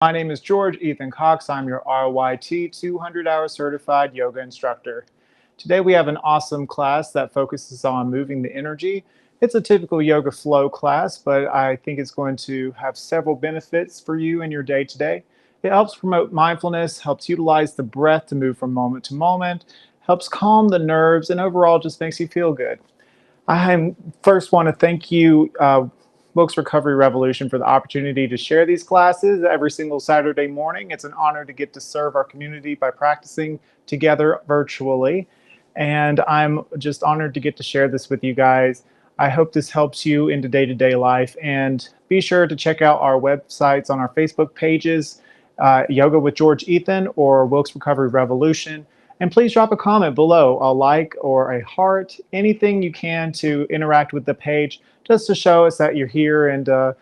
My name is George Ethan Cox. I'm your RYT 200-hour certified yoga instructor. Today we have an awesome class that focuses on moving the energy. It's a typical yoga flow class, but I think it's going to have several benefits for you in your day-to-day. It helps promote mindfulness, helps utilize the breath to move from moment to moment, helps calm the nerves, and overall just makes you feel good. I first want to thank you, Wilkes Recovery Revolution, for the opportunity to share these classes every single Saturday morning. It's an honor to get to serve our community by practicing together virtually. And I'm just honored to get to share this with you guys. I hope this helps you into day-to-day life. And be sure to check out our websites on our Facebook pages, Yoga with George Ethan or Wilkes Recovery Revolution. And please drop a comment below, a like or a heart, anything you can to interact with the page, just to show us that you're here and to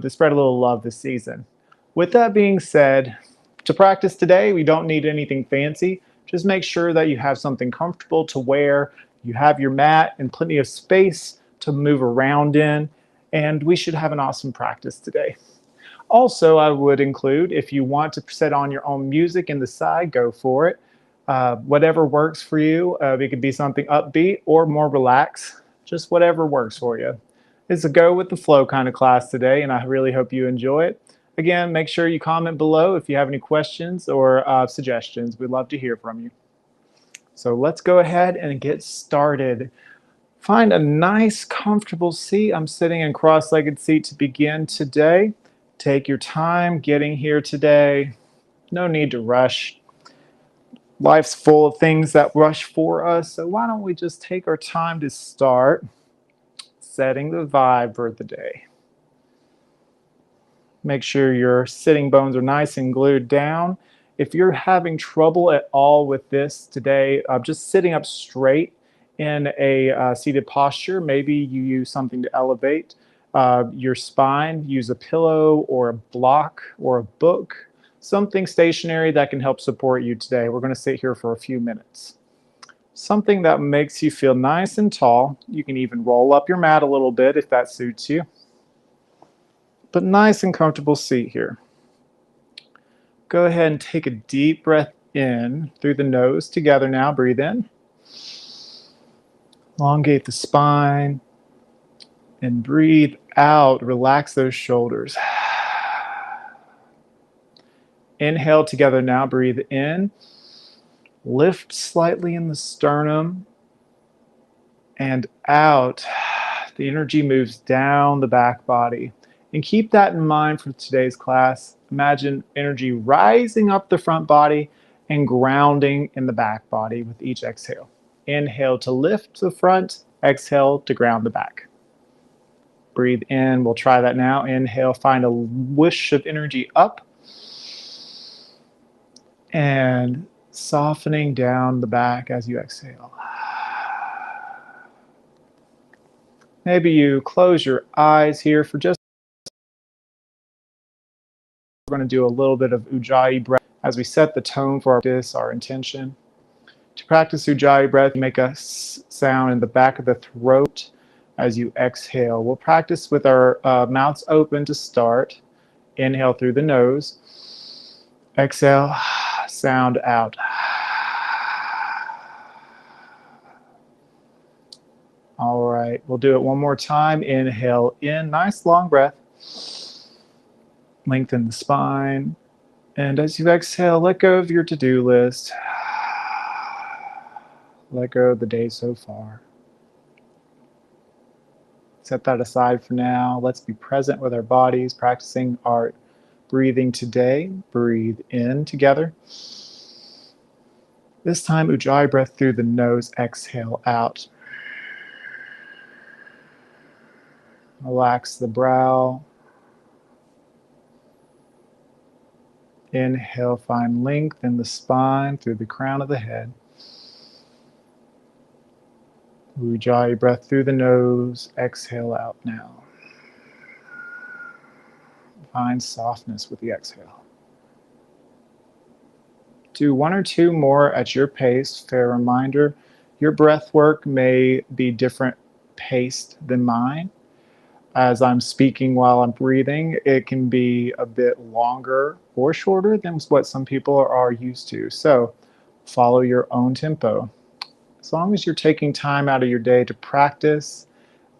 spread a little love this season. With that being said, to practice today, we don't need anything fancy. Just make sure that you have something comfortable to wear, you have your mat and plenty of space to move around in, and we should have an awesome practice today. Also, I would include, if you want to set on your own music in the side, go for it. Whatever works for you. It could be something upbeat or more relaxed, just whatever works for you. It's a go with the flow kind of class today, and I really hope you enjoy it. Again, make sure you comment below if you have any questions or suggestions. We'd love to hear from you. So let's go ahead and get started. Find a nice, comfortable seat. I'm sitting in cross-legged seat to begin today. Take your time getting here today. No need to rush. Life's full of things that rush for us, so why don't we just take our time to start setting the vibe for the day. Make sure your sitting bones are nice and glued down. If you're having trouble at all with this today, just sitting up straight in a seated posture, maybe you use something to elevate your spine, use a pillow or a block or a book, something stationary that can help support you today. We're going to sit here for a few minutes. Something that makes you feel nice and tall. You can even roll up your mat a little bit if that suits you. But nice and comfortable seat here. Go ahead and take a deep breath in through the nose. Together now, breathe in. Elongate the spine. And breathe out. Relax those shoulders. Inhale together now, breathe in. Lift slightly in the sternum and out. The energy moves down the back body. And keep that in mind for today's class. Imagine energy rising up the front body and grounding in the back body with each exhale. Inhale to lift the front, exhale to ground the back. Breathe in, we'll try that now. Inhale, find a whoosh of energy up. And softening down the back as you exhale. Maybe you close your eyes here for just. We're going to do a little bit of Ujjayi breath as we set the tone for our intention. To practice Ujjayi breath, make a sound in the back of the throat as you exhale. We'll practice with our mouths open to start. Inhale through the nose. Exhale, sound out. All right, we'll do it one more time. Inhale in, nice long breath. Lengthen the spine. And as you exhale, let go of your to-do list. Let go of the day so far. Set that aside for now. Let's be present with our bodies, practicing our breathing today. Breathe in together. This time, Ujjayi breath through the nose, exhale out. Relax the brow. Inhale, find length in the spine through the crown of the head. Ujjayi breath through the nose, exhale out now. Find softness with the exhale. Do one or two more at your pace. Fair reminder, your breath work may be different paced than mine. As I'm speaking while I'm breathing, it can be a bit longer or shorter than what some people are used to. So follow your own tempo. As long as you're taking time out of your day to practice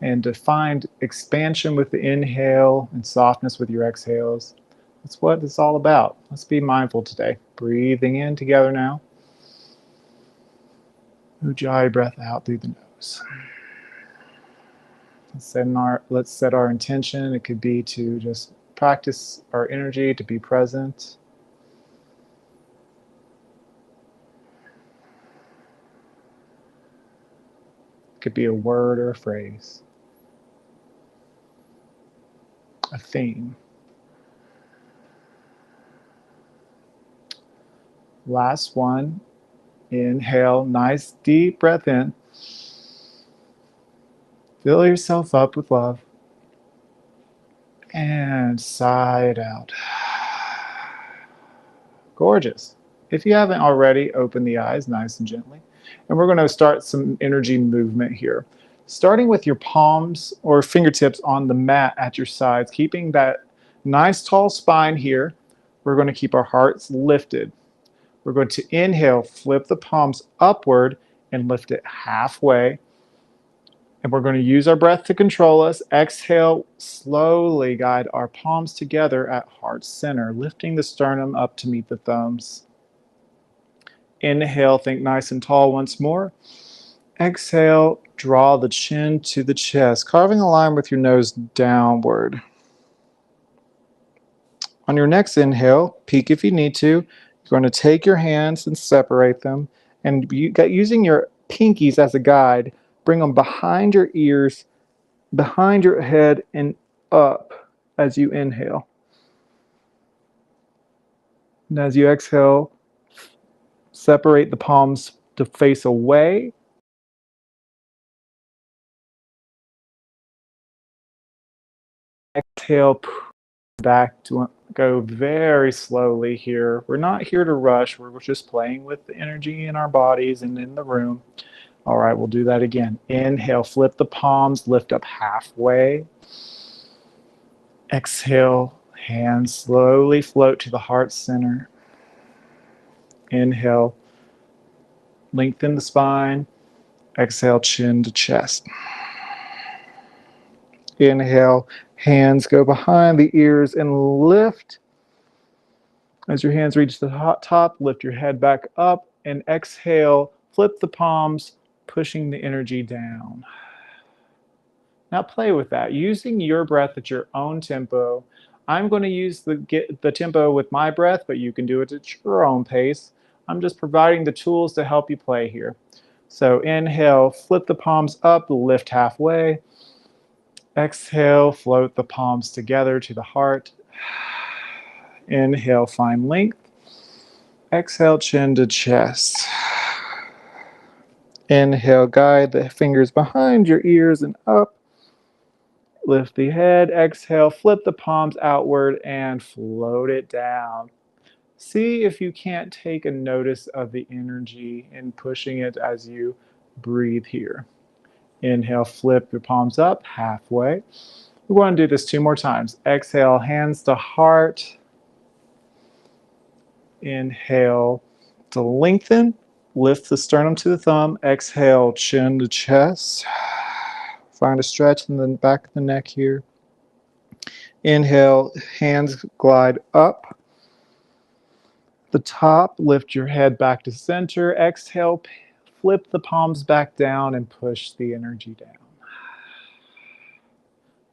and to find expansion with the inhale and softness with your exhales, that's what it's all about. Let's be mindful today. Breathing in together now. Ujjayi breath out through the nose. Let's set our intention. It could be to just practice our energy, to be present. It could be a word or a phrase, a theme. Last one. Inhale, nice deep breath in. Fill yourself up with love. And sigh it out. Gorgeous. If you haven't already, open the eyes nice and gently. And we're going to start some energy movement here. Starting with your palms or fingertips on the mat at your sides, keeping that nice tall spine here. We're going to keep our hearts lifted. We're going to inhale, flip the palms upward and lift it halfway. And we're going to use our breath to control us. Exhale, slowly guide our palms together at heart center, lifting the sternum up to meet the thumbs. Inhale, think nice and tall once more. Exhale, draw the chin to the chest, carving a line with your nose downward. On your next inhale, peek if you need to. You're going to take your hands and separate them. And using your pinkies as a guide, bring them behind your ears, behind your head, and up as you inhale. And as you exhale, separate the palms to face away. Exhale, back to go very slowly here. We're not here to rush. We're just playing with the energy in our bodies and in the room. All right, we'll do that again. Inhale, flip the palms, lift up halfway. Exhale, hands slowly float to the heart center. Inhale, lengthen the spine. Exhale, chin to chest. Inhale, hands go behind the ears and lift. As your hands reach the top, lift your head back up and exhale, flip the palms, pushing the energy down. Now play with that, using your breath at your own tempo. I'm going to use the tempo with my breath, but you can do it at your own pace. I'm just providing the tools to help you play here. So inhale, flip the palms up, lift halfway. Exhale, float the palms together to the heart. Inhale, find length. Exhale, chin to chest. Inhale, guide the fingers behind your ears and up. Lift the head. Exhale, flip the palms outward and float it down. See if you can't take a notice of the energy and pushing it as you breathe here. Inhale, flip your palms up halfway. We want to do this 2 more times. Exhale, hands to heart. Inhale to lengthen. Lift the sternum to the thumb. Exhale, chin to chest. Find a stretch in the back of the neck here. Inhale, hands glide up. The top, lift your head back to center. Exhale, flip the palms back down and push the energy down.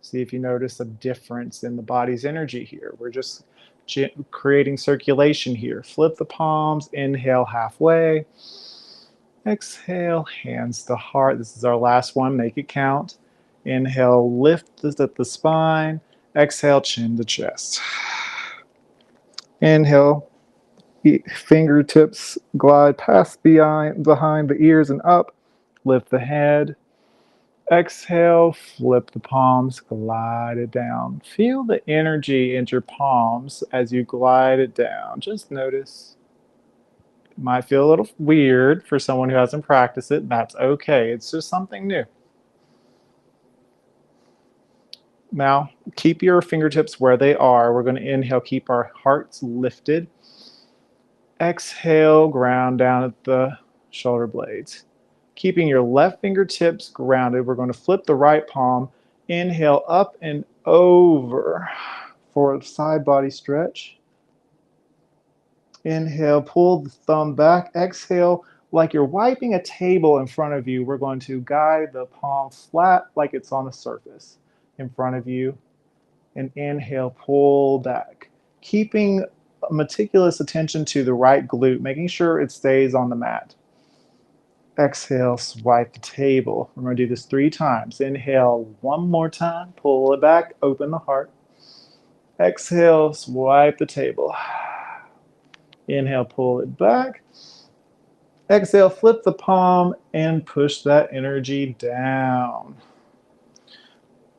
See if you notice a difference in the body's energy here. We're just creating circulation here. Flip the palms, inhale halfway. Exhale, hands to heart. This is our last one, make it count. Inhale, lift the spine. Exhale, chin to chest. Inhale, fingertips glide past behind the ears and up. Lift the head. Exhale, flip the palms, glide it down. Feel the energy in your palms as you glide it down. Just notice. It might feel a little weird for someone who hasn't practiced it. That's okay. It's just something new. Now, keep your fingertips where they are. We're going to inhale, keep our hearts lifted. Exhale, ground down at the shoulder blades. Keeping your left fingertips grounded, we're going to flip the right palm. Inhale, up and over for a side body stretch. Inhale, pull the thumb back. Exhale, like you're wiping a table in front of you, we're going to guide the palm flat like it's on the surface in front of you. And inhale, pull back. Keeping meticulous attention to the right glute, making sure it stays on the mat. Exhale, swipe the table. We're going to do this 3 times. Inhale, one more time. Pull it back, open the heart. Exhale, swipe the table. Inhale, pull it back. Exhale, flip the palm and push that energy down.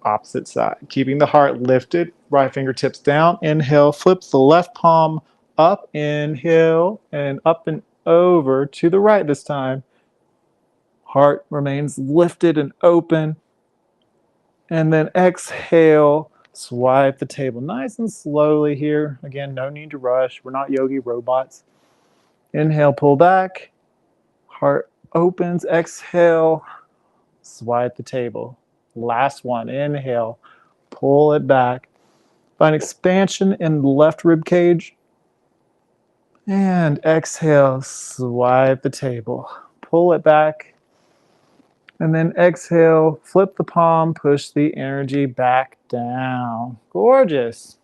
Opposite side. Keeping the heart lifted, right fingertips down. Inhale, flip the left palm up. Inhale, and up and over to the right this time. Heart remains lifted and open. And then exhale, swipe the table nice and slowly here. Again, no need to rush. We're not yogi robots. Inhale, pull back. Heart opens. Exhale, swipe the table. Last one. Inhale, pull it back. Find expansion in the left rib cage. And exhale, swipe the table. Pull it back. And then exhale, flip the palm, push the energy back down. Gorgeous.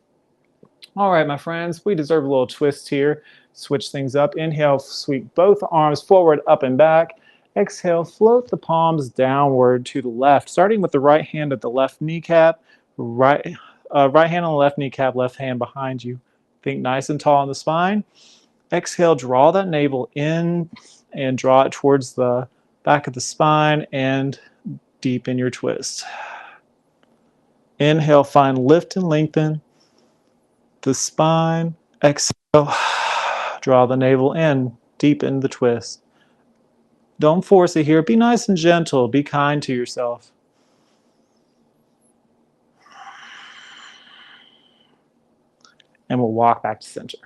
All right, my friends, we deserve a little twist here. Switch things up. Inhale, sweep both arms forward, up and back. Exhale, float the palms downward to the left, starting with the right hand at the left kneecap. Right hand on the left kneecap, left hand behind you. Think nice and tall on the spine. Exhale, draw that navel in and draw it towards the back of the spine and deepen your twist. Inhale, find lift and lengthen the spine. Exhale, draw the navel in, deepen the twist. Don't force it here. Be nice and gentle. Be kind to yourself. And we'll walk back to center.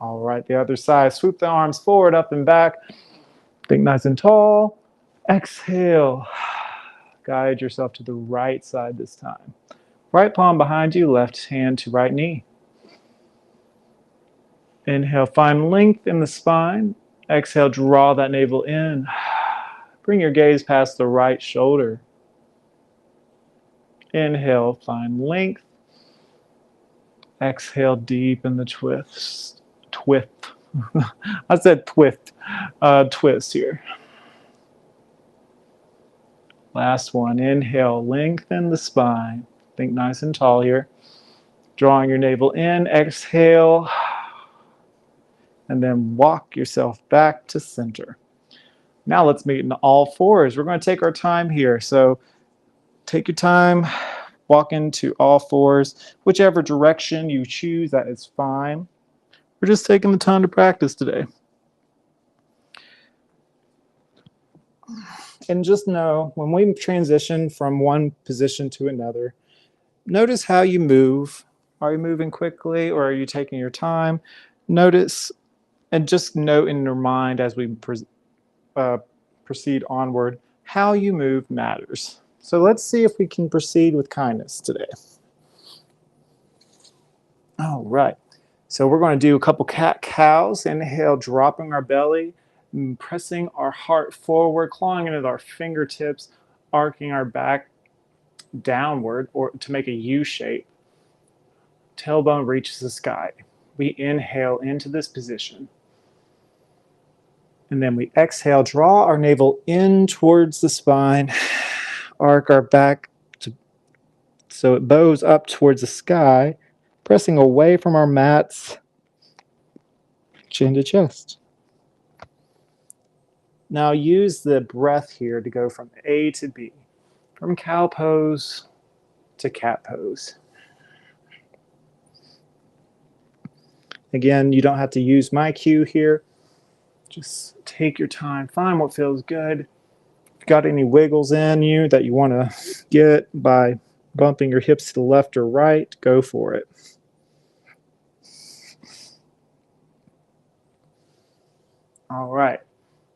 All right, the other side. Swoop the arms forward, up and back. Think nice and tall. Exhale. Guide yourself to the right side this time. Right palm behind you, left hand to right knee. Inhale, find length in the spine. Exhale, draw that navel in. Bring your gaze past the right shoulder. Inhale, find length. Exhale, deepen the twist. I said twist. Twist here. Last one. Inhale, lengthen the spine. Think nice and tall here. Drawing your navel in. Exhale. And then walk yourself back to center. Now let's meet in all fours. We're going to take our time here. So take your time. Walk into all fours. Whichever direction you choose, that is fine. We're just taking the time to practice today. And just know, when we transition from one position to another, notice how you move. Are you moving quickly or are you taking your time? Notice and just note in your mind as we proceed onward, how you move matters. So let's see if we can proceed with kindness today. All right. So we're going to do a couple cat-cows. Inhale, dropping our belly, pressing our heart forward, clawing into our fingertips, arcing our back downward or to make a U shape. Tailbone reaches the sky. We inhale into this position. And then we exhale, draw our navel in towards the spine, arc our back so it bows up towards the sky, pressing away from our mats, chin to chest. Now use the breath here to go from A to B, from cow pose to cat pose. Again, you don't have to use my cue here. Just take your time, find what feels good. If you've got any wiggles in you that you want to get by bumping your hips to the left or right, go for it. All right.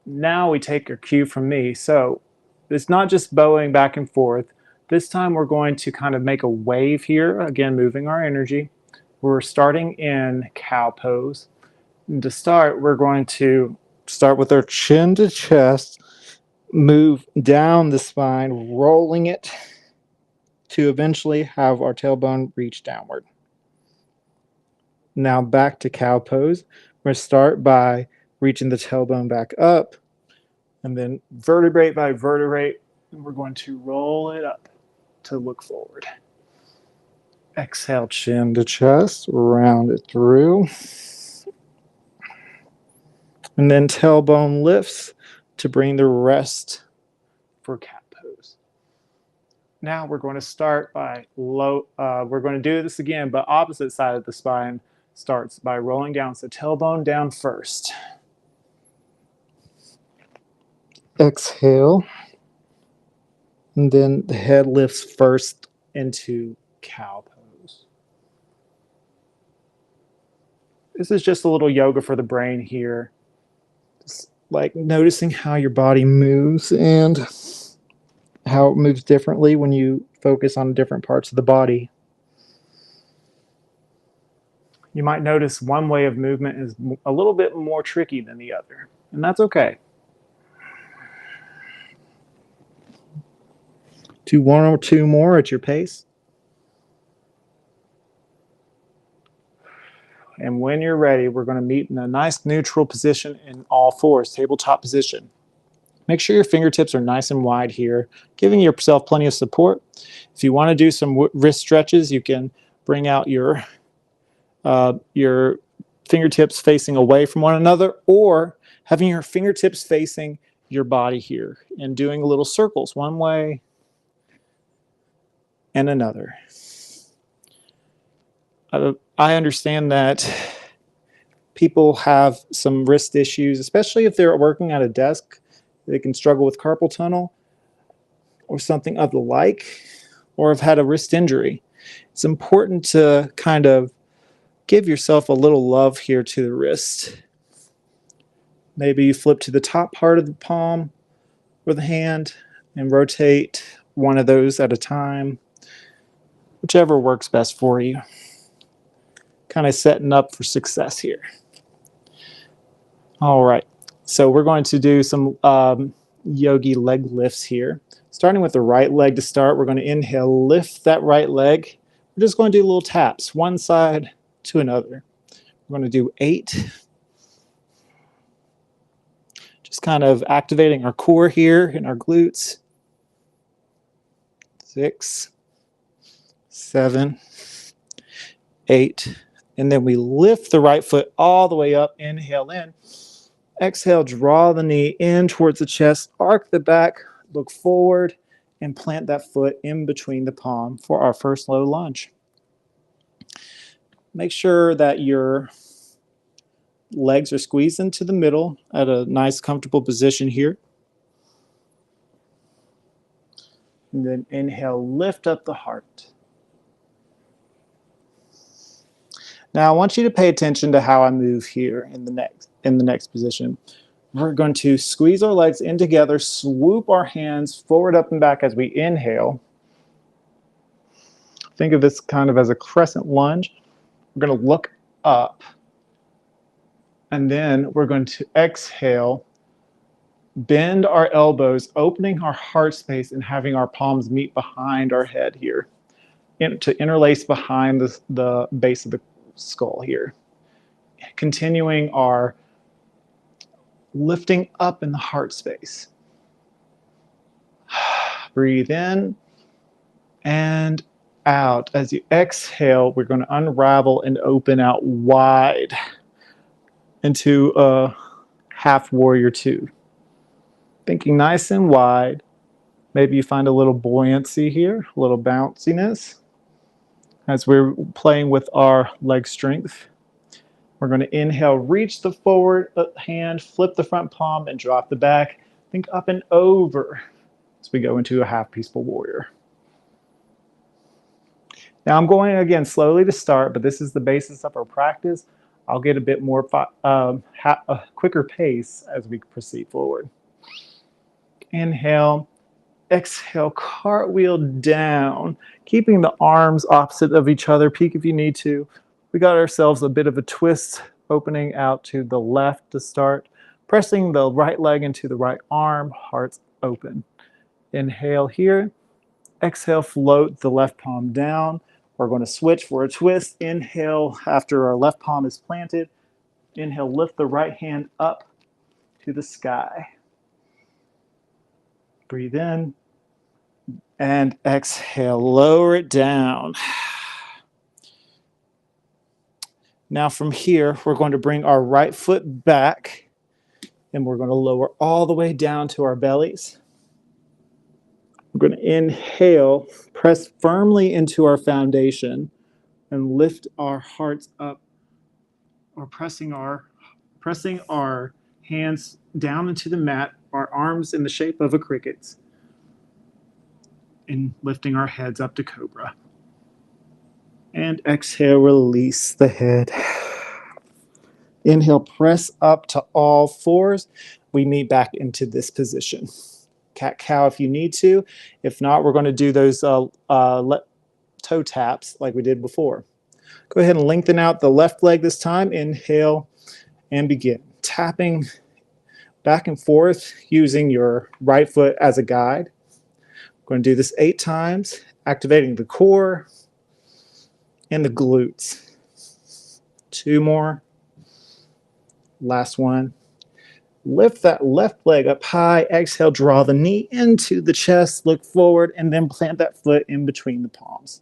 Now we take our cue from me. So it's not just bowing back and forth. This time we're going to kind of make a wave here, again, moving our energy. We're starting in cow pose. And to start, we're going to start with our chin to chest, move down the spine, rolling it to eventually have our tailbone reach downward. Now back to cow pose. We're going to start by reaching the tailbone back up, and then vertebrae by vertebrae, we're going to roll it up to look forward. Exhale, chin to chest, round it through. And then tailbone lifts to bring the rest for cat pose. Now we're going to start by we're going to do this again, but opposite side of the spine starts by rolling down. So tailbone down first. Exhale. And then the head lifts first into cow pose. This is just a little yoga for the brain here. Just like noticing how your body moves and how it moves differently when you focus on different parts of the body. You might notice one way of movement is a little bit more tricky than the other, and that's okay. Do one or two more at your pace. And when you're ready, we're going to meet in a nice neutral position in all fours, tabletop position. Make sure your fingertips are nice and wide here, giving yourself plenty of support. If you want to do some wrist stretches, you can bring out your fingertips facing away from one another, or having your fingertips facing your body here and doing little circles one way and another. I understand that people have some wrist issues, especially if they're working at a desk. They can struggle with carpal tunnel or something of the like, or have had a wrist injury. It's important to kind of give yourself a little love here to the wrist. Maybe you flip to the top part of the palm or the hand and rotate one of those at a time, whichever works best for you. Kind of setting up for success here. All right, so we're going to do some yogi leg lifts here. Starting with the right leg to start, we're going to inhale, lift that right leg. We're just going to do little taps, one side to another. We're going to do 8. Just kind of activating our core here and our glutes. 6, 7, 8. And then we lift the right foot all the way up. Inhale in. Exhale, draw the knee in towards the chest, arc the back, look forward, and plant that foot in between the palm for our first low lunge. Make sure that your legs are squeezed into the middle at a nice, comfortable position here. And then inhale, lift up the heart. Now I want you to pay attention to how I move here in the next position. We're going to squeeze our legs in together, swoop our hands forward, up, and back as we inhale. Think of this kind of as a crescent lunge. We're going to look up, and then we're going to exhale, bend our elbows, opening our heart space and having our palms meet behind our head here, to interlace behind the base of the skull here. Continuing our lifting up in the heart space. Breathe in and out. As you exhale, we're going to unravel and open out wide into a half warrior 2. Thinking nice and wide. Maybe you find a little buoyancy here, a little bounciness as we're playing with our leg strength. We're going to inhale, reach the forward hand, flip the front palm, and drop the back. Think up and over as we go into a half peaceful warrior. Now I'm going again slowly to start, but this is the basis of our practice. I'll get a bit more a quicker pace as we proceed forward. Inhale, exhale, cartwheel down, keeping the arms opposite of each other. Peek if you need to. We got ourselves a bit of a twist, opening out to the left to start, pressing the right leg into the right arm, hearts open. Inhale here. Exhale, float the left palm down. We're going to switch for a twist. Inhale after our left palm is planted. Inhale, lift the right hand up to the sky. Breathe in. And exhale, lower it down. Now from here, we're going to bring our right foot back and we're going to lower all the way down to our bellies. We're going to inhale, press firmly into our foundation and lift our hearts up, or pressing our hands down into the mat, our arms in the shape of a cricket, and lifting our heads up to cobra. And exhale, release the head. Inhale, press up to all fours. We meet back into this position. Cat-cow if you need to. If not, we're going to do those toe taps like we did before. Go ahead and lengthen out the left leg this time. Inhale and begin. Tapping back and forth using your right foot as a guide. We're going to do this 8 times, activating the core and the glutes. 2 more. Last one. Lift that left leg up high. Exhale, draw the knee into the chest, look forward, and then plant that foot in between the palms.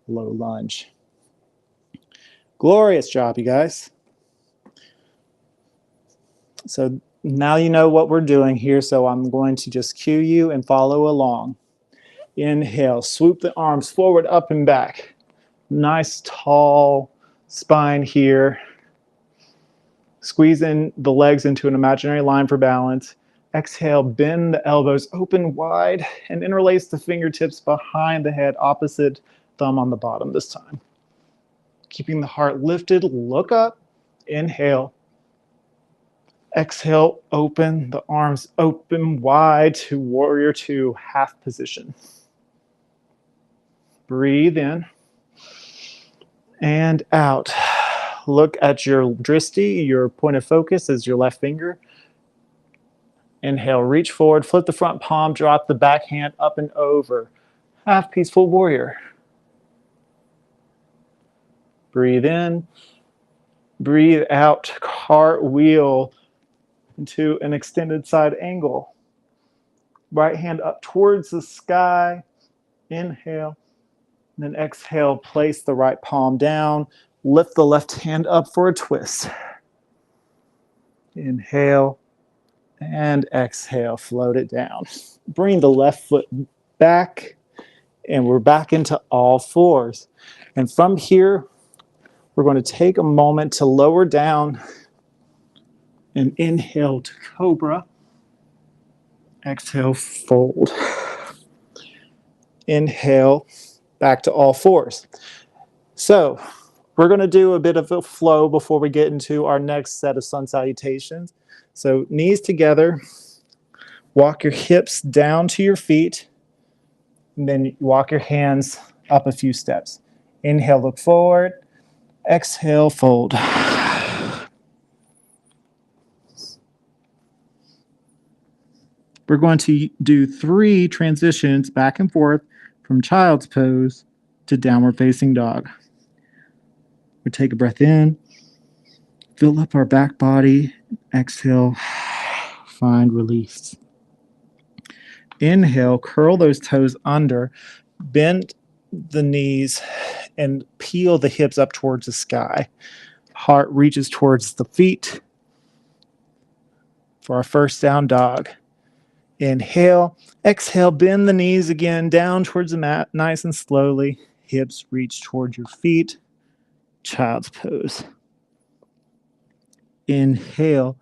Low lunge. Glorious job, you guys. So now you know what we're doing here, so I'm going to just cue you and follow along. Inhale, swoop the arms forward, up and back. Nice tall spine here. Squeeze in the legs into an imaginary line for balance. Exhale, bend the elbows open wide and interlace the fingertips behind the head, opposite thumb on the bottom this time. Keeping the heart lifted, look up. Inhale. Exhale, open the arms open wide to warrior 2, half position. Breathe in and out. Look at your drishti, your point of focus is your left finger. Inhale, reach forward, flip the front palm, drop the back hand up and over. Half peaceful warrior. Breathe in, breathe out, cartwheel into an extended side angle. Right hand up towards the sky. Inhale, and then exhale, place the right palm down. Lift the left hand up for a twist. Inhale and exhale, float it down. Bring the left foot back and we're back into all fours. And from here, we're going to take a moment to lower down and inhale to cobra. Exhale, fold. Inhale, back to all fours. So we're going to do a bit of a flow before we get into our next set of sun salutations. So knees together, walk your hips down to your feet, and then walk your hands up a few steps. Inhale, look forward. Exhale, fold. We're going to do 3 transitions back and forth from child's pose to downward facing dog. We take a breath in, fill up our back body, exhale, find release. Inhale, curl those toes under, bend the knees, and peel the hips up towards the sky. Heart reaches towards the feet for our first down dog. Inhale, exhale, bend the knees again down towards the mat, nice and slowly. Hips reach towards your feet. Child's pose. Inhale,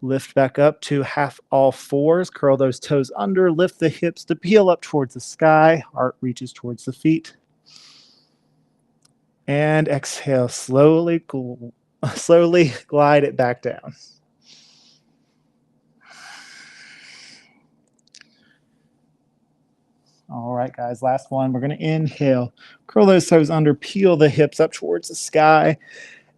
lift back up to half all fours. Curl those toes under, lift the hips to peel up towards the sky. Heart reaches towards the feet. And exhale, slowly glide it back down. All right, guys, last one. We're going to inhale, curl those toes under, peel the hips up towards the sky,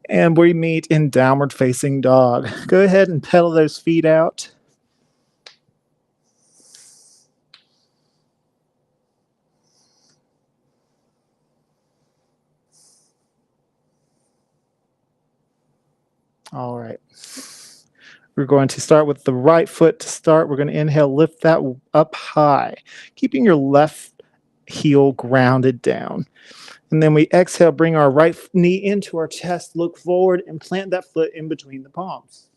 and we meet in downward facing dog. Go ahead and pedal those feet out. All right. We're going to start with the right foot to start. We're going to inhale, lift that up high, keeping your left heel grounded down. And then we exhale, bring our right knee into our chest, look forward, and plant that foot in between the palms.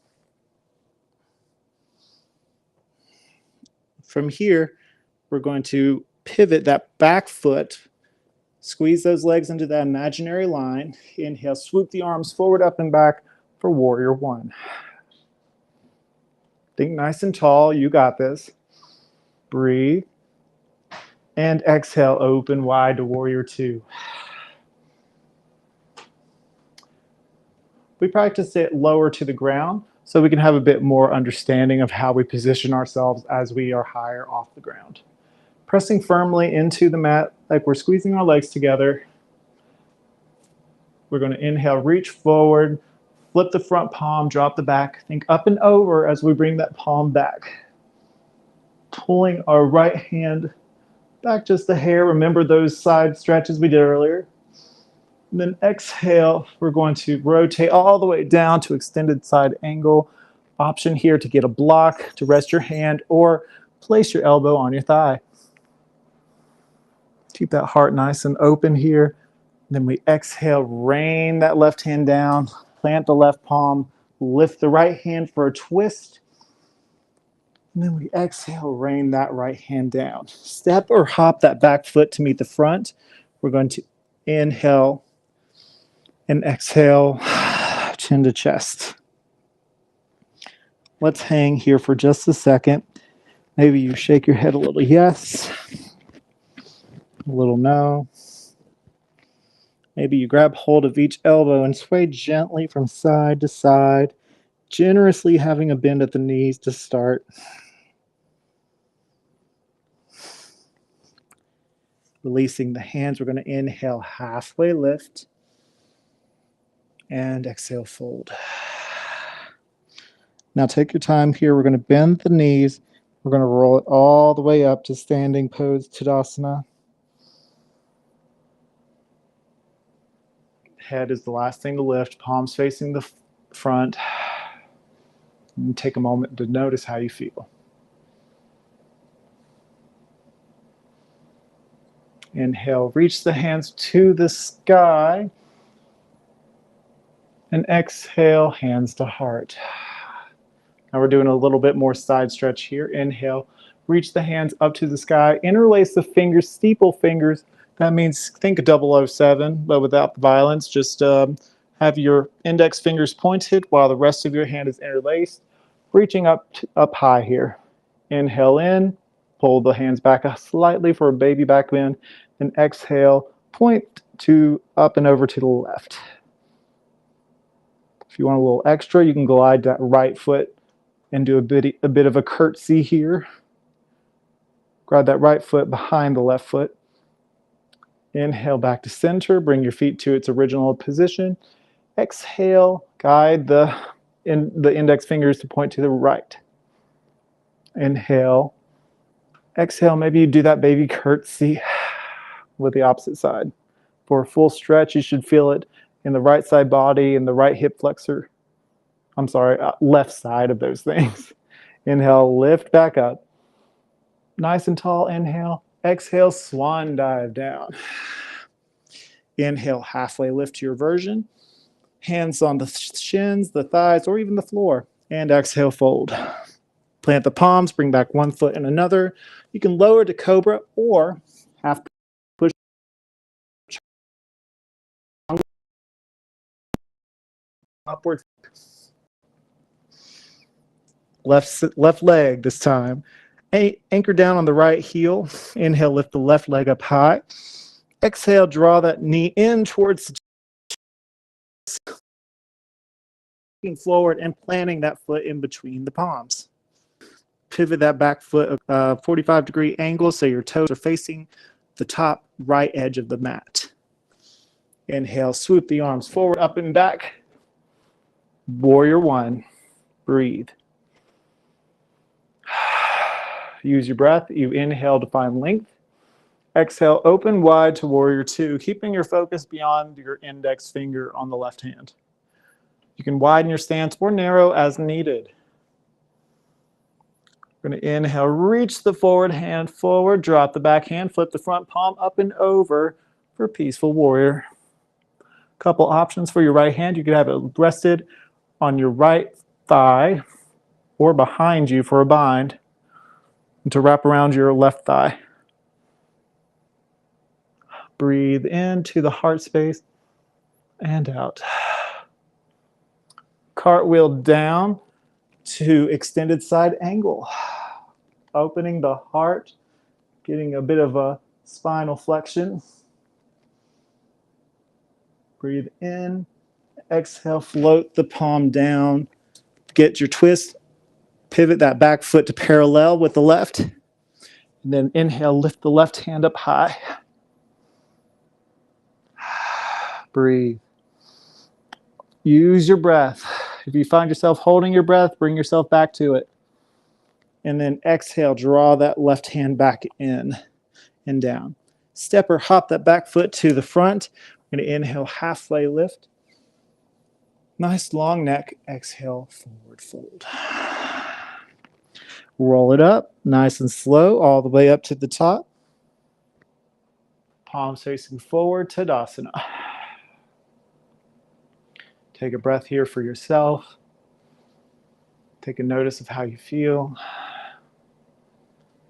From here, we're going to pivot that back foot, squeeze those legs into that imaginary line. Inhale, swoop the arms forward, up, and back for warrior one. Think nice and tall. You got this. Breathe. And exhale, open wide to warrior two. We practice it lower to the ground so we can have a bit more understanding of how we position ourselves as we are higher off the ground. Pressing firmly into the mat like we're squeezing our legs together. We're going to inhale, reach forward, flip the front palm, drop the back. Think up and over as we bring that palm back. Pulling our right hand back just a hair. Remember those side stretches we did earlier. And then exhale, we're going to rotate all the way down to extended side angle. Option here to get a block, to rest your hand, or place your elbow on your thigh. Keep that heart nice and open here. Then we exhale, rain that left hand down, plant the left palm, lift the right hand for a twist. And then we exhale, rain that right hand down. Step or hop that back foot to meet the front. We're going to inhale and exhale, chin to chest. Let's hang here for just a second. Maybe you shake your head a little yes, a little no. Maybe you grab hold of each elbow and sway gently from side to side, generously having a bend at the knees to start. Releasing the hands, we're going to inhale, halfway lift, and exhale, fold. Now take your time here. We're going to bend the knees. We're going to roll it all the way up to standing pose, Tadasana. Head is the last thing to lift, palms facing the front. And take a moment to notice how you feel. Inhale, reach the hands to the sky. And exhale, hands to heart. Now we're doing a little bit more side stretch here. Inhale, reach the hands up to the sky. Interlace the fingers, steeple fingers. That means think 007, but without the violence. Just have your index fingers pointed while the rest of your hand is interlaced. Reaching up high here. Inhale in, pull the hands back slightly for a baby back bend. Then exhale, point to up and over to the left. If you want a little extra, you can glide that right foot and do a bit of a curtsy here. Grab that right foot behind the left foot. Inhale back to center. Bring your feet to its original position. Exhale, guide the index fingers to point to the right. Inhale. Exhale, maybe you do that baby curtsy with the opposite side. For a full stretch, you should feel it in the right side body and the right hip flexor. I'm sorry, left side of those things. Inhale, lift back up. Nice and tall, inhale. Exhale, swan dive down. Inhale, halfway lift to your version. Hands on the shins, the thighs, or even the floor. And exhale, fold. Plant the palms, bring back one foot and another. You can lower to cobra or half push upwards. Left leg this time. Anchor down on the right heel. Inhale, lift the left leg up high. Exhale, draw that knee in towards the Forward and planting that foot in between the palms. Pivot that back foot 45-degree angle so your toes are facing the top right edge of the mat. Inhale, swoop the arms forward, up and back. Warrior one. Breathe. Use your breath. You inhale to find length. Exhale, open wide to warrior two, keeping your focus beyond your index finger on the left hand. You can widen your stance or narrow as needed. We're going to inhale, reach the forward hand forward, drop the back hand, flip the front palm up and over for peaceful warrior. Couple options for your right hand. You could have it rested on your right thigh or behind you for a bind and to wrap around your left thigh. Breathe into the heart space and out. Cartwheel down to extended side angle. Opening the heart, getting a bit of a spinal flexion. Breathe in. Exhale, float the palm down. Get your twist. Pivot that back foot to parallel with the left. And then inhale, lift the left hand up high. Breathe. Use your breath. If you find yourself holding your breath, bring yourself back to it. And then exhale, draw that left hand back in and down. Step or hop that back foot to the front. We're going to inhale, halfway lift. Nice long neck. Exhale, forward fold. Roll it up, nice and slow, all the way up to the top. Palms facing forward, Tadasana. Take a breath here for yourself. Take a notice of how you feel.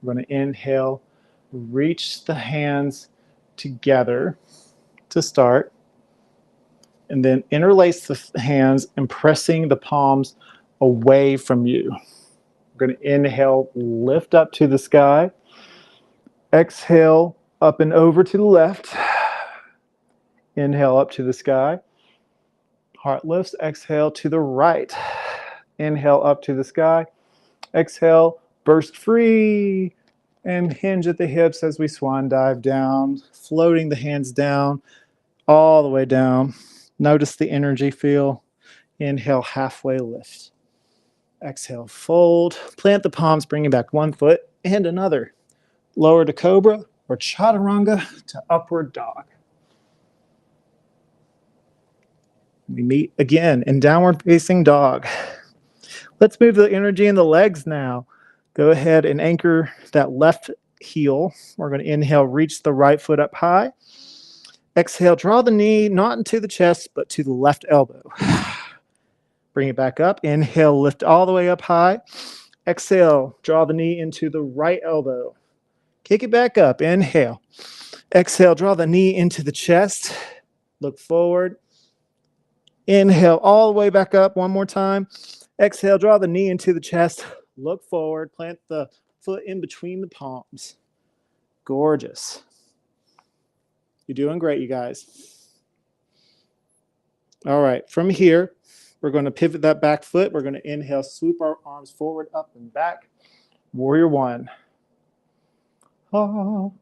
We're going to inhale, reach the hands together to start, and then interlace the hands and pressing the palms away from you. We're going to inhale, lift up to the sky. Exhale, up and over to the left. Inhale up to the sky. Heart lifts. Exhale to the right. Inhale up to the sky. Exhale, burst free. And hinge at the hips as we swan dive down, floating the hands down, all the way down. Notice the energy feel. Inhale, halfway lift. Exhale, fold. Plant the palms, bringing back one foot and another. Lower to cobra or chaturanga to upward dog. We meet again in downward facing dog. Let's move the energy in the legs now. Go ahead and anchor that left heel. We're going to inhale, reach the right foot up high. Exhale, draw the knee not into the chest, but to the left elbow. Bring it back up. Inhale, lift all the way up high. Exhale, draw the knee into the right elbow. Kick it back up. Inhale. Exhale, draw the knee into the chest. Look forward. Inhale, all the way back up one more time. Exhale, draw the knee into the chest. Look forward. Plant the foot in between the palms. Gorgeous. You're doing great, you guys. All right, from here, we're going to pivot that back foot. We're going to inhale, swoop our arms forward, up and back. Warrior one. Oh.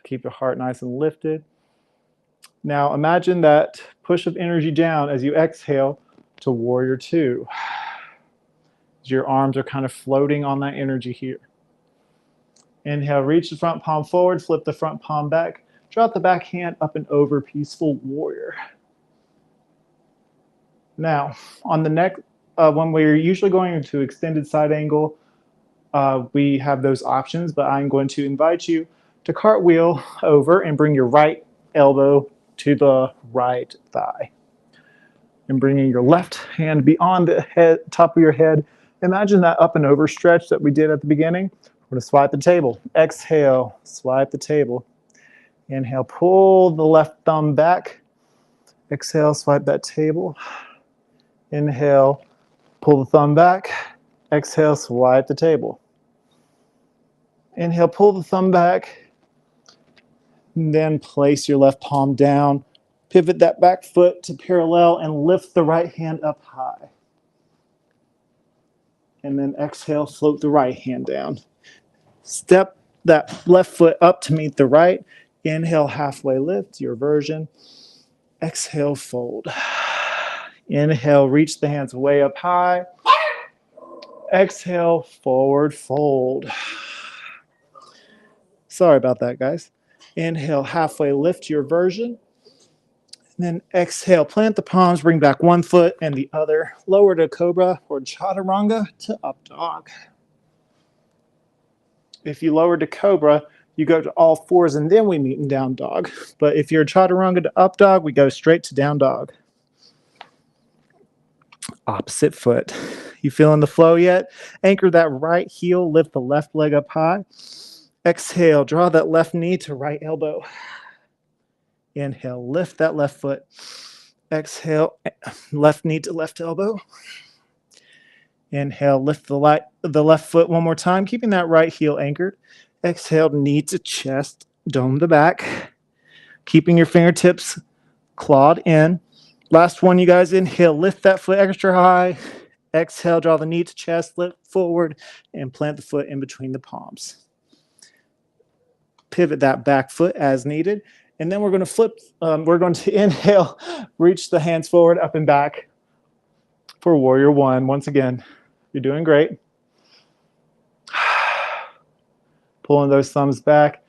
Keep your heart nice and lifted. Now imagine that push of energy down as you exhale to warrior two. Your arms are kind of floating on that energy here. Inhale, reach the front palm forward, flip the front palm back, drop the back hand up and over, peaceful warrior. Now, on the neck, when we're usually going into extended side angle, we have those options, but I'm going to invite you to cartwheel over and bring your right elbow to the right thigh. And bringing your left hand beyond the head, top of your head. Imagine that up and over stretch that we did at the beginning. We're going to swipe the table. Exhale, swipe the table. Inhale, pull the left thumb back. Exhale, swipe that table. Inhale, pull the thumb back. Exhale, swipe the table. Inhale, pull the thumb back. And then place your left palm down Pivot that back foot to parallel and lift the right hand up high. And then exhale, float the right hand down. Step that left foot up to meet the right. Inhale, halfway lift, your version. Exhale, fold. Inhale, reach the hands way up high. Exhale, forward fold. Sorry about that, guys. Inhale, halfway lift, your version. And then exhale, plant the palms, bring back one foot and the other. Lower to cobra or chaturanga to up dog. If you lower to cobra, you go to all fours and then we meet in down dog. But if you're chaturanga to up dog, we go straight to down dog. Opposite foot. You feeling the flow yet? Anchor that right heel, lift the left leg up high. Exhale, draw that left knee to right elbow. Inhale, lift that left foot. Exhale, left knee to left elbow. Inhale, lift the left foot one more time, keeping that right heel anchored. Exhale, knee to chest, dome the back. Keeping your fingertips clawed in. Last one, you guys. Inhale, lift that foot extra high. Exhale, draw the knee to chest, lift forward, and plant the foot in between the palms. Pivot that back foot as needed. And then we're going to flip. We're going to inhale, reach the hands forward, up and back for warrior one. Once again, you're doing great. Pulling those thumbs back.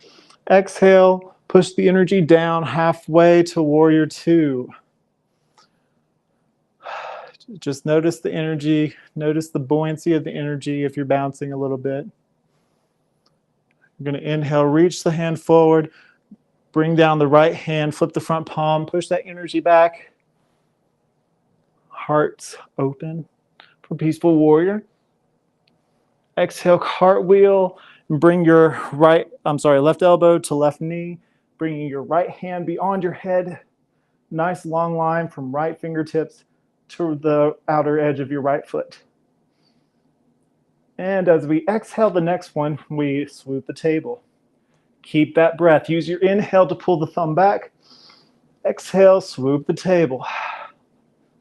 Exhale, push the energy down halfway to warrior two. Just notice the energy. Notice the buoyancy of the energy if you're bouncing a little bit. You're going to inhale, reach the hand forward. Bring down the right hand, flip the front palm, push that energy back. Hearts open for peaceful warrior. Exhale, cartwheel, and bring your left elbow to left knee, bringing your right hand beyond your head. Nice long line from right fingertips to the outer edge of your right foot. And as we exhale the next one, we swoop the table. Keep that breath. Use your inhale to pull the thumb back. Exhale, swoop the table.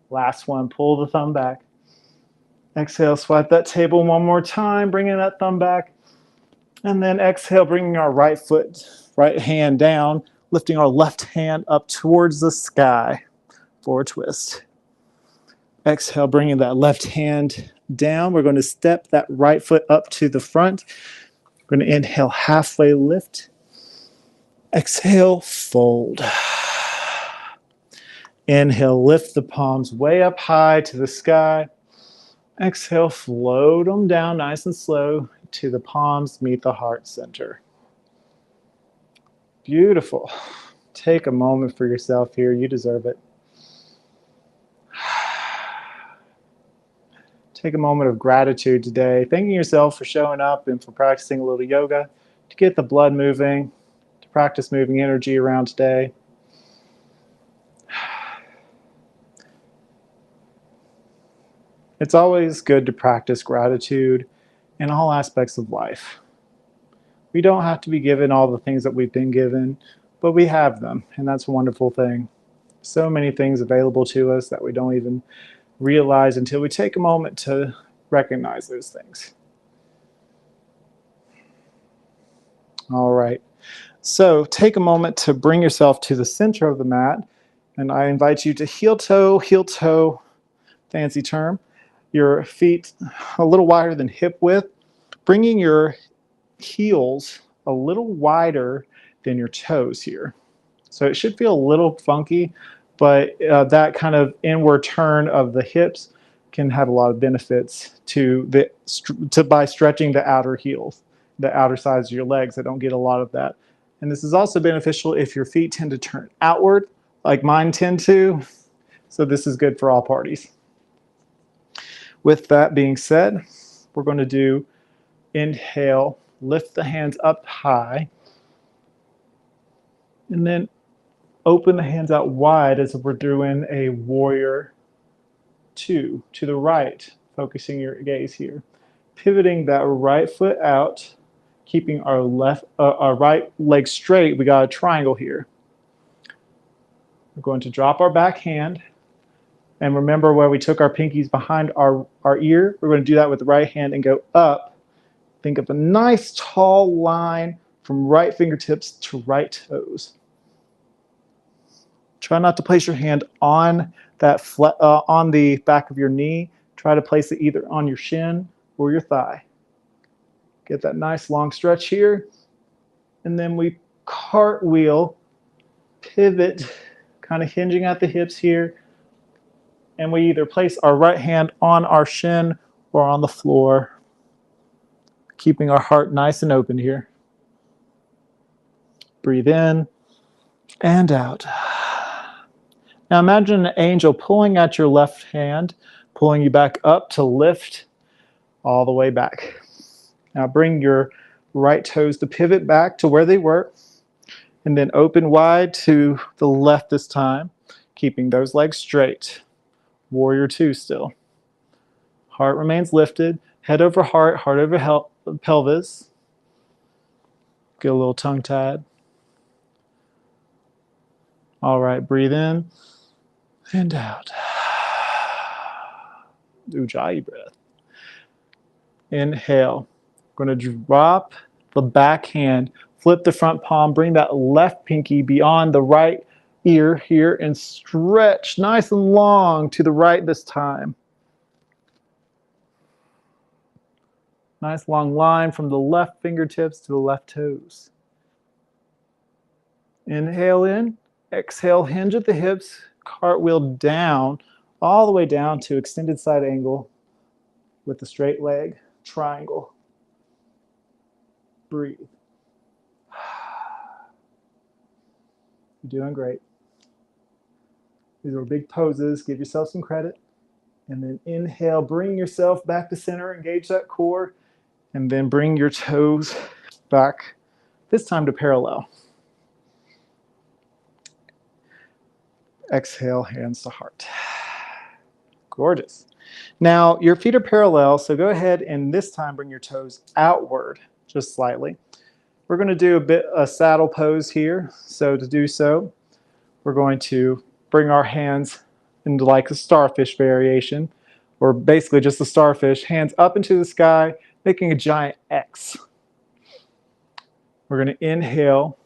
Last one, pull the thumb back. Exhale, swipe that table one more time, bringing that thumb back. And then exhale, bringing our right hand down, lifting our left hand up towards the sky for a twist. Exhale, bringing that left hand down. We're going to step that right foot up to the front. We're going to inhale, halfway lift. Exhale, fold. Inhale, lift the palms way up high to the sky. Exhale, float them down nice and slow to the palms meet the heart center. Beautiful. Take a moment for yourself here. You deserve it. Take a moment of gratitude today, thanking yourself for showing up and for practicing a little yoga, to get the blood moving, to practice moving energy around today. It's always good to practice gratitude in all aspects of life. We don't have to be given all the things that we've been given, but we have them, and that's a wonderful thing. So many things available to us that we don't even realize until we take a moment to recognize those things. All right. So take a moment to bring yourself to the center of the mat, and I invite you to heel toe, fancy term, your feet a little wider than hip width, bringing your heels a little wider than your toes here. So it should feel a little funky, but that kind of inward turn of the hips can have a lot of benefits by stretching the outer heels, the outer sides of your legs that don't get a lot of that. And this is also beneficial if your feet tend to turn outward, like mine tend to. So this is good for all parties. With that being said, we're going to do inhale, lift the hands up high, and then open the hands out wide as if we're doing a warrior two to the right, focusing your gaze here. Pivoting that right foot out, keeping our right leg straight. We got a triangle here. We're going to drop our back hand. And remember where we took our pinkies behind our ear? We're going to do that with the right hand and go up. Think of a nice tall line from right fingertips to right toes. Try not to place your hand on that on the back of your knee. Try to place it either on your shin or your thigh. Get that nice long stretch here. And then we cartwheel, pivot, kind of hinging at the hips here. And we either place our right hand on our shin or on the floor, keeping our heart nice and open here. Breathe in and out. Now imagine an angel pulling at your left hand, pulling you back up to lift all the way back. Now bring your right toes to pivot back to where they were, and then open wide to the left this time, keeping those legs straight. Warrior two still. Heart remains lifted, head over heart, heart over pelvis. Get a little tongue-tied. All right, breathe in and out. Ujjayi breath. Inhale. We're going to drop the back hand, flip the front palm, bring that left pinky beyond the right ear here and stretch nice and long to the right this time. Nice long line from the left fingertips to the left toes. Inhale in, exhale, hinge at the hips, cartwheel down, all the way down to extended side angle with the straight leg, triangle. Breathe. You're doing great. These are big poses. Give yourself some credit. And then inhale, bring yourself back to center, engage that core, and then bring your toes back, this time to parallel. Exhale, hands to heart. Gorgeous. Now, your feet are parallel, so go ahead and this time bring your toes outward, just slightly. We're going to do a saddle pose here. So to do so, we're going to bring our hands into like a starfish variation, or basically just a starfish, hands up into the sky, making a giant X. We're going to inhale,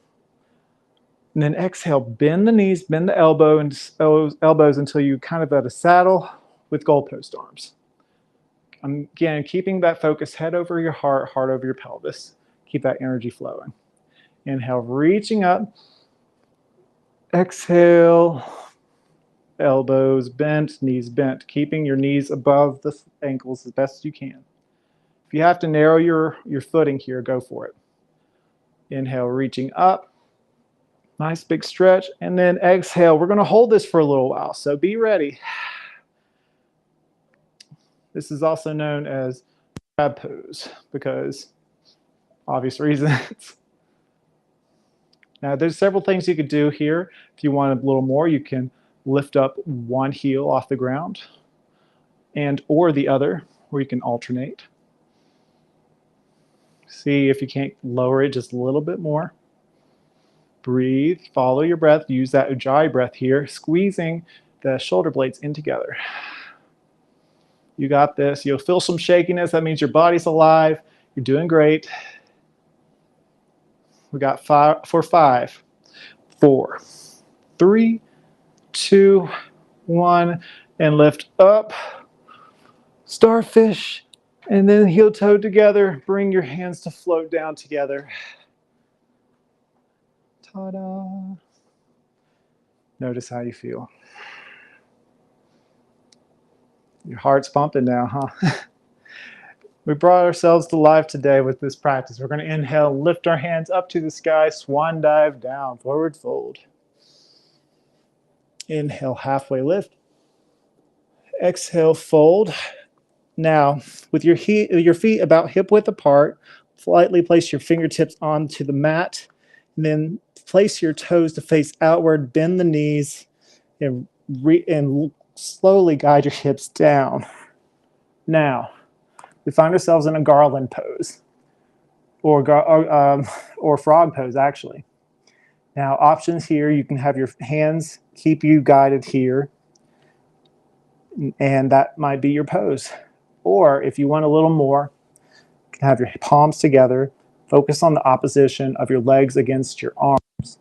and then exhale, bend the knees, bend the elbows until you kind of at a saddle with goalpost arms. Again, keeping that focus, head over your heart, heart over your pelvis. Keep that energy flowing. Inhale, reaching up. Exhale, elbows bent, knees bent, keeping your knees above the ankles as best as you can. If you have to narrow your footing here, go for it. Inhale, reaching up. Nice big stretch. And then exhale. We're going to hold this for a little while, so be ready. This is also known as crab pose because obvious reasons. Now, there's several things you could do here. If you want a little more, you can lift up one heel off the ground or the other, or you can alternate. See if you can't lower it just a little bit more. Breathe, follow your breath, use that Ujjayi breath here, squeezing the shoulder blades in together. You got this. You'll feel some shakiness. That means your body's alive. You're doing great. We got 5, 4, 3, 2, 1, and lift up. Starfish, and then heel toe together. Bring your hands to float down together. Ta-da. Notice how you feel. Your heart's pumping now, huh? We brought ourselves to life today with this practice. We're going to inhale, lift our hands up to the sky, swan dive down, forward fold. Inhale, halfway lift. Exhale, fold. Now, with your feet about hip width apart, slightly place your fingertips onto the mat, and then place your toes to face outward, bend the knees, and slowly guide your hips down. Now, we find ourselves in a garland pose, or frog pose, actually. Now, options here, you can have your hands keep you guided here, and that might be your pose. Or if you want a little more, you can have your palms together, focus on the opposition of your legs against your arms,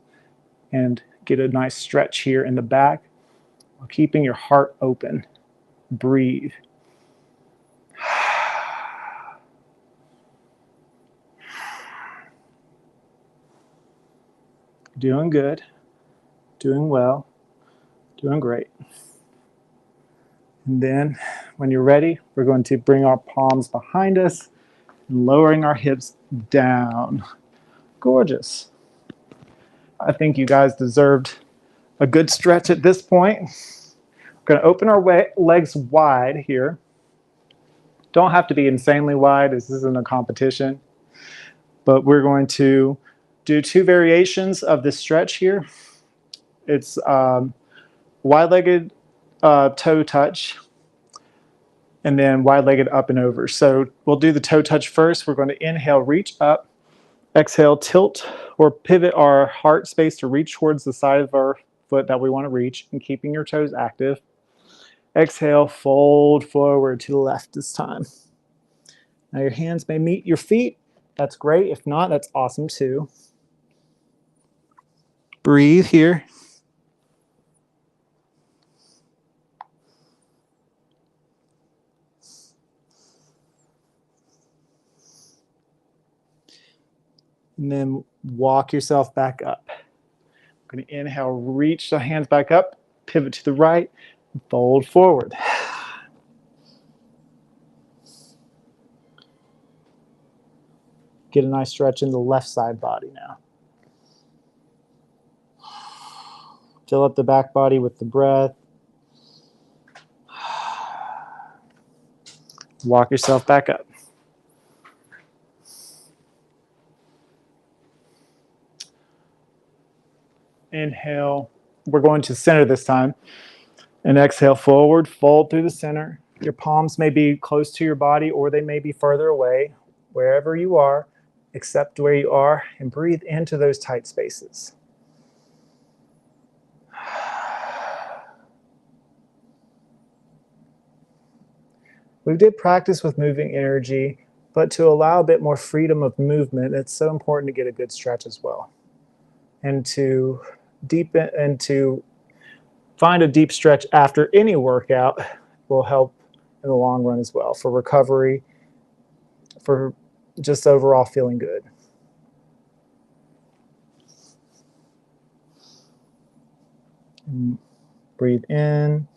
and get a nice stretch here in the back while keeping your heart open. Breathe. Doing good, doing well, doing great. And then when you're ready, we're going to bring our palms behind us and lowering our hips down. Gorgeous. I think you guys deserved a good stretch at this point. We're going to open our legs wide here. Don't have to be insanely wide. This isn't a competition. But we're going to do 2 variations of this stretch here. It's wide-legged toe touch, and then wide-legged up and over. So we'll do the toe touch first. We're going to inhale, reach up. Exhale, tilt or pivot our heart space to reach towards the side of our foot that we want to reach, and keeping your toes active. Exhale, fold forward to the left this time. Now your hands may meet your feet. That's great. If not, that's awesome too. Breathe here. And then walk yourself back up. I'm going to inhale, reach the hands back up, pivot to the right, and fold forward. Get a nice stretch in the left side body now. Fill up the back body with the breath. Walk yourself back up. Inhale. We're going to center this time. And exhale, forward, fold through the center. Your palms may be close to your body or they may be further away. Wherever you are, accept where you are and breathe into those tight spaces. We did practice with moving energy, but to allow a bit more freedom of movement, it's so important to get a good stretch as well. And to deepen and to find a deep stretch after any workout will help in the long run as well for recovery, for just overall feeling good. And breathe in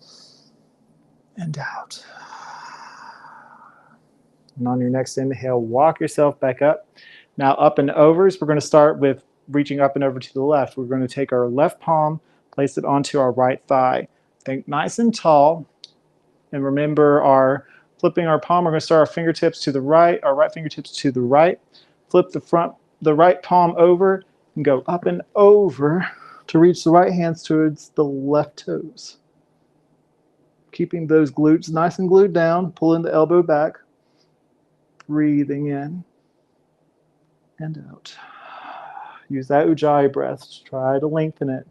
and out. And on your next inhale, walk yourself back up. Now up and overs, we're going to start with reaching up and over to the left. We're going to take our left palm, place it onto our right thigh. Think nice and tall. And remember flipping our palm, we're going to start our fingertips to the right, our right fingertips to the right. Flip the right palm over and go up and over to reach the right hands towards the left toes. Keeping those glutes nice and glued down, pulling the elbow back. Breathing in and out. Use that Ujjayi breath. Try to lengthen it.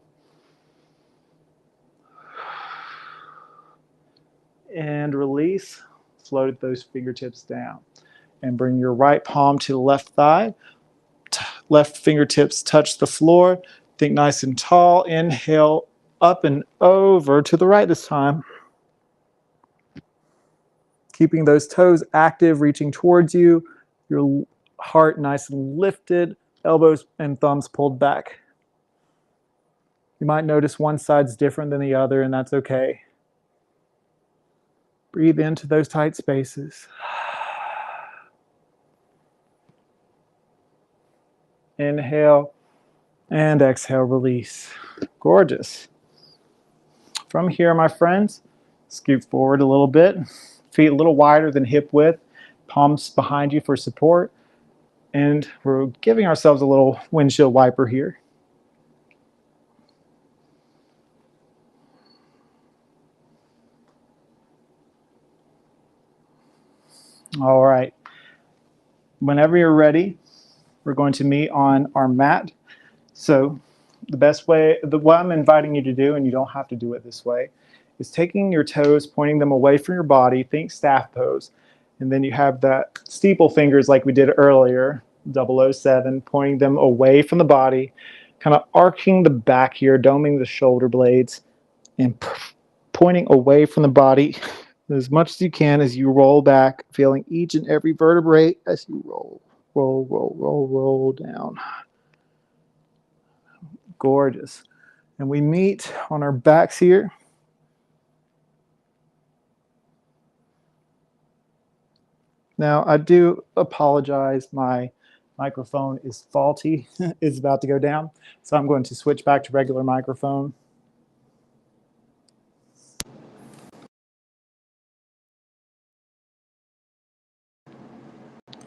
And release. Float those fingertips down. And bring your right palm to the left thigh. Left fingertips touch the floor. Think nice and tall. Inhale up and over to the right this time. Keeping those toes active, reaching towards you. Your heart nice and lifted. Elbows and thumbs pulled back. You might notice one side's different than the other, and that's okay. Breathe into those tight spaces. Inhale and exhale, release. Gorgeous. From here, my friends, scoot forward a little bit. Feet a little wider than hip width. Palms behind you for support. And we're giving ourselves a little windshield wiper here. All right. Whenever you're ready, we're going to meet on our mat. So The best way, what I'm inviting you to do, and you don't have to do it this way, is taking your toes, pointing them away from your body, think staff pose. And then you have that steeple fingers like we did earlier, 007, pointing them away from the body, kind of arcing the back here, doming the shoulder blades, and pointing away from the body as much as you can as you roll back, feeling each and every vertebrae as you roll, roll, roll, roll, roll down. Gorgeous. And we meet on our backs here. Now, I do apologize. My microphone is faulty. It's about to go down. So I'm going to switch back to regular microphone.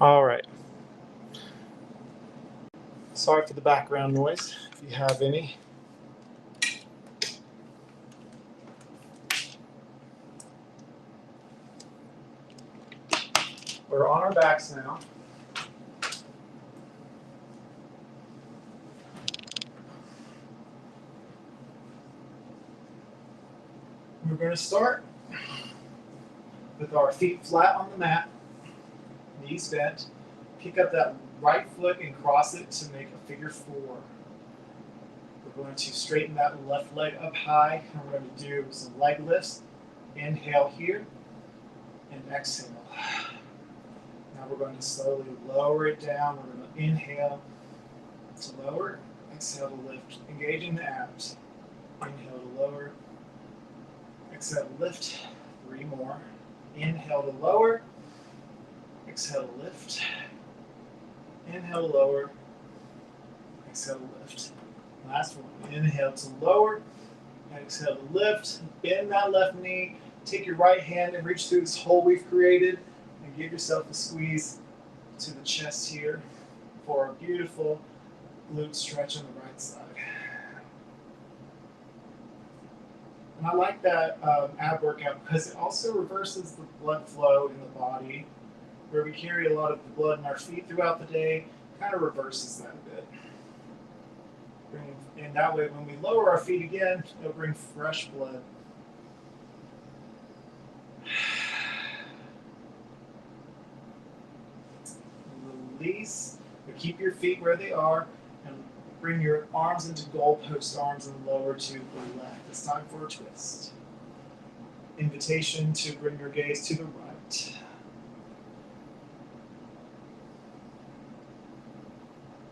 All right. Sorry for the background noise, if you have any. We're on our backs now. We're going to start with our feet flat on the mat, knees bent. Pick up that right foot and cross it to make a figure 4. We're going to straighten that left leg up high, and we're going to do some leg lifts. Inhale here, and exhale. Now we're going to slowly lower it down. We're going to inhale to lower, exhale to lift, engaging the abs. Inhale to lower, exhale to lift. 3 more. Inhale to lower, exhale to lift. Inhale to lower, exhale to lift. Last one. Inhale to lower, exhale to lift. Bend that left knee. Take your right hand and reach through this hole we've created and give yourself a squeeze to the chest here for a beautiful glute stretch on the right side. And I like that ab workout because it also reverses the blood flow in the body, where we carry a lot of the blood in our feet throughout the day, kind of reverses that a bit. And that way, when we lower our feet again, it'll bring fresh blood. Release, but keep your feet where they are, and bring your arms into goalpost arms and lower to the left. It's time for a twist. Invitation to bring your gaze to the right.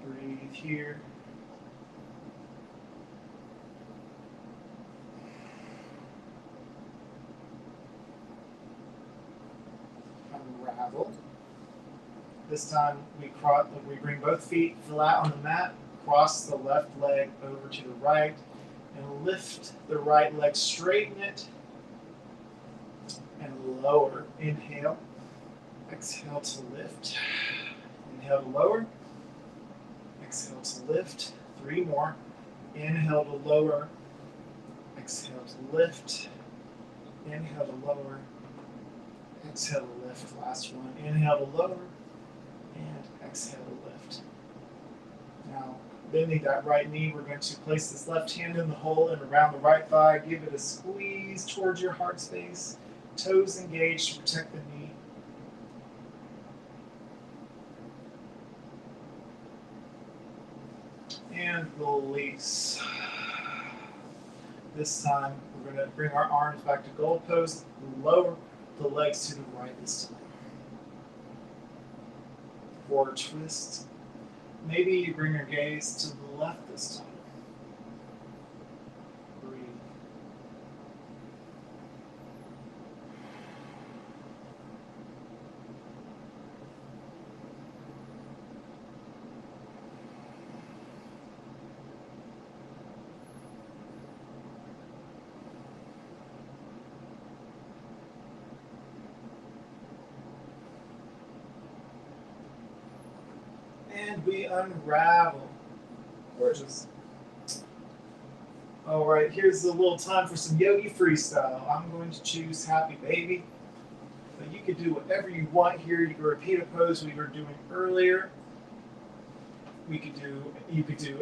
Breathe here. Unravel. This time we bring both feet flat on the mat, cross the left leg over to the right, and lift the right leg, straighten it, and lower. Inhale, exhale to lift. Inhale to lower, exhale to lift. 3 more. Inhale to lower, exhale to lift. Inhale to lower, exhale to lift. Last one. Inhale to lower, and exhale to lift. Now, bending that right knee, we're going to place this left hand in the hole and around the right thigh. Give it a squeeze towards your heart space. Toes engaged to protect the knee. And release. This time, we're going to bring our arms back to goalpost, lower the legs to the right this time. Forward twist. Maybe you bring your gaze to the left this time. Breathe. And we unravel. Gorgeous. All right, here's a little time for some yogi freestyle. I'm going to choose Happy Baby. But you could do whatever you want here. You can repeat a pose we were doing earlier. You could do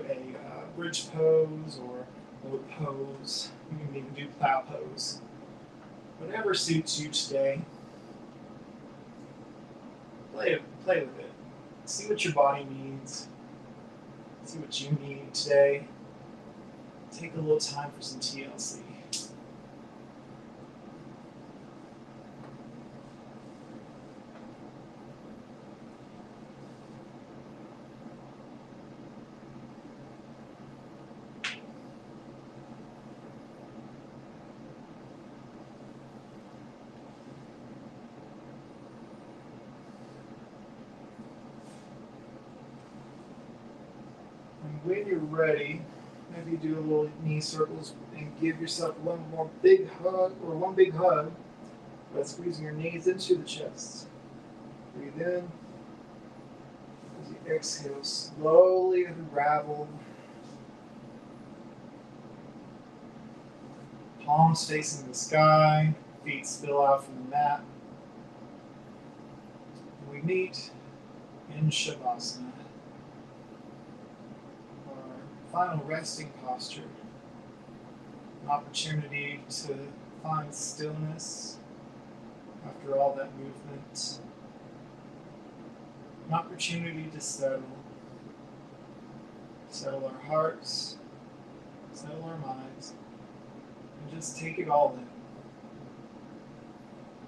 a bridge pose or boat pose. You can even do plow pose. Whatever suits you today, play with it. See what your body needs. See what you need today. Take a little time for some TLC. And when you're ready, maybe do a little knee circles and give yourself one big hug by squeezing your knees into the chest. Breathe in. As you exhale, slowly unravel. Palms facing the sky, feet spill out from the mat. And we meet in Shavasana, our final resting posture. An opportunity to find stillness after all that movement. An opportunity to settle our hearts, settle our minds, and just take it all in.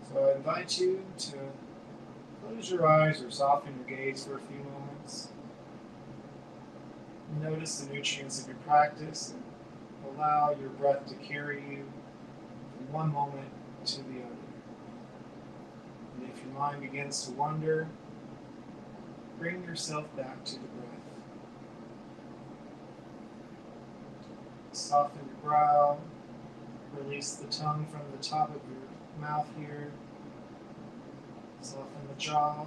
So I invite you to close your eyes or soften your gaze for a few moments. Notice the nutrients of your practice and allow your breath to carry you from one moment to the other. And if your mind begins to wander, bring yourself back to the breath. Soften your brow, release the tongue from the top of your mouth here. Soften the jaw.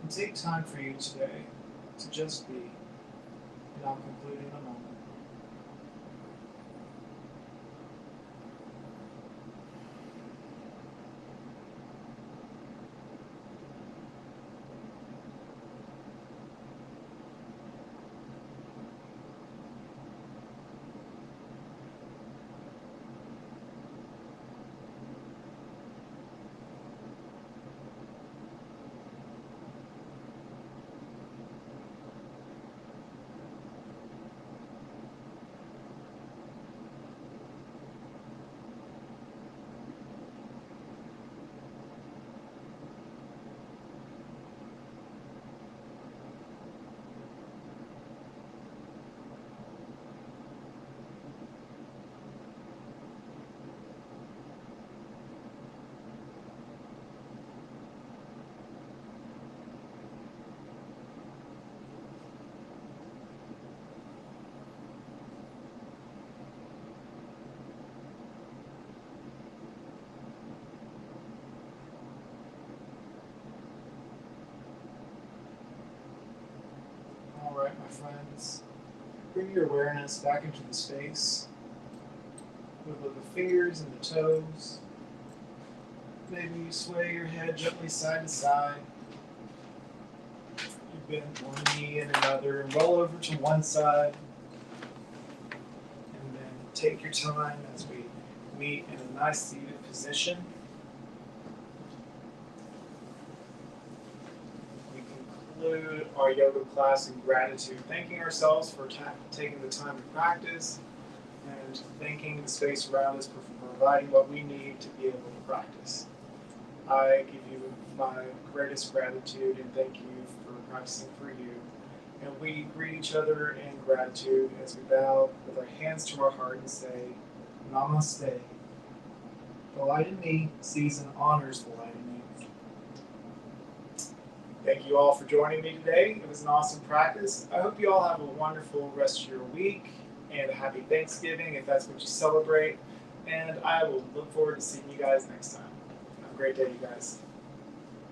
And take time for you today to just be, and I'll conclude in a moment. All right, my friends, bring your awareness back into the space with the fingers and the toes. Maybe you sway your head gently side to side. You bend one knee and another and roll over to one side. And then take your time as we meet in a nice seated position. Conclude our yoga class in gratitude, thanking ourselves for taking the time to practice and thanking the space around us for providing what we need to be able to practice. I give you my greatest gratitude and thank you for practicing for you. And we greet each other in gratitude as we bow with our hands to our heart and say, Namaste. The light in me sees and honors the light in me. Thank you all for joining me today. It was an awesome practice. I hope you all have a wonderful rest of your week and a happy Thanksgiving if that's what you celebrate. And I will look forward to seeing you guys next time. Have a great day, you guys.